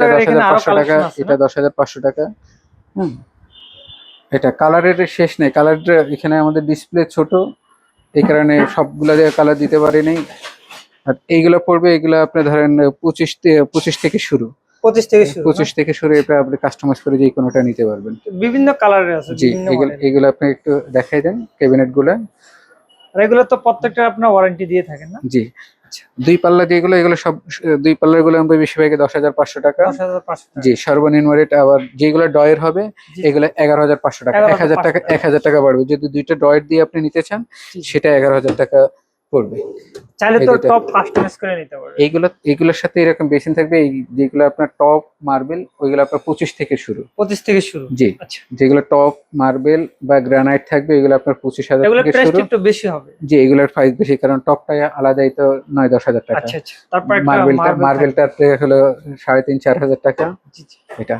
এখানে আরো 10,500 টাকা, কালেকশন আছে এটা না? 10,500 টাকা। হুম, এটা কালারের শেষ নেই, কালারটা এখানে আমাদের ডিসপ্লে ছোট, এই কারণে সবগুলা দিয়ে কালার দিতে পারিনি। আর এইগুলো পড়বে, এগুলো আপনি ধরেন 25 থেকে শুরু, 25 থেকে শুরু না? 25 থেকে শুরু, এটা আপনি কাস্টমাইজ করে যে কোনোটা নিতে পারবেন। বিভিন্ন কালারের আছে, জি, বিভিন্ন এগুলো মডেল। এগুলো আপনি একটু দেখাই দেন ক্যাবিনেট গুলা। আর এগুলো তো প্রত্যেকটা আপনার ওয়ারেন্টি দিয়ে থাকেন না? জি, আচ্ছা, দুই পাল্লা যেগুলো, এগুলো সব দুই পাল্লার গুলো আমরা বেশিরভাগ 10,500 টাকা। 10,500 জি, টাকা। সর্বনিম্ন রেট। আবার যেগুলো ডয়ের হবে জি, এগুলো 11,500 টাকা, 1,000 11,500 টাকা, টাকা। 1,000 টাকা বাড়বে। যদি দুইটা ডয়ের দিয়ে আপনি নিতে চান জি, জি। সেটা 11,000 টাকা পড়বে। চাইলে এই তো দুইটা, টপ কাস্টমাইজ করে নিতে পারবে। এইগুলোর সাথে এরকম বেসিন থাকবে, এই যেগুলো আপনার টপ মার্বেল ওইগুলো আপনার 25 থেকে শুরু। 25 থেকে শুরু। জি, আচ্ছা, যেগুলো টপ মার্বেল বা গ্রানাইট থাকবে এগুলো আপনার 25,000 এগুলোর থেকে প্রাইসটা শুরু। একটু বেশি হবে। জি, এগুলোর প্রাইস বেশি, কারণ টপটা আলাদাই তো 9-10,000 টাকা। আচ্ছা, আচ্ছা। তারপর একটা মার্বেলটা মার্বেল থাকবে। মার্বেলটা হলো 3,500-4,000 টাকা জি, জি। এটা।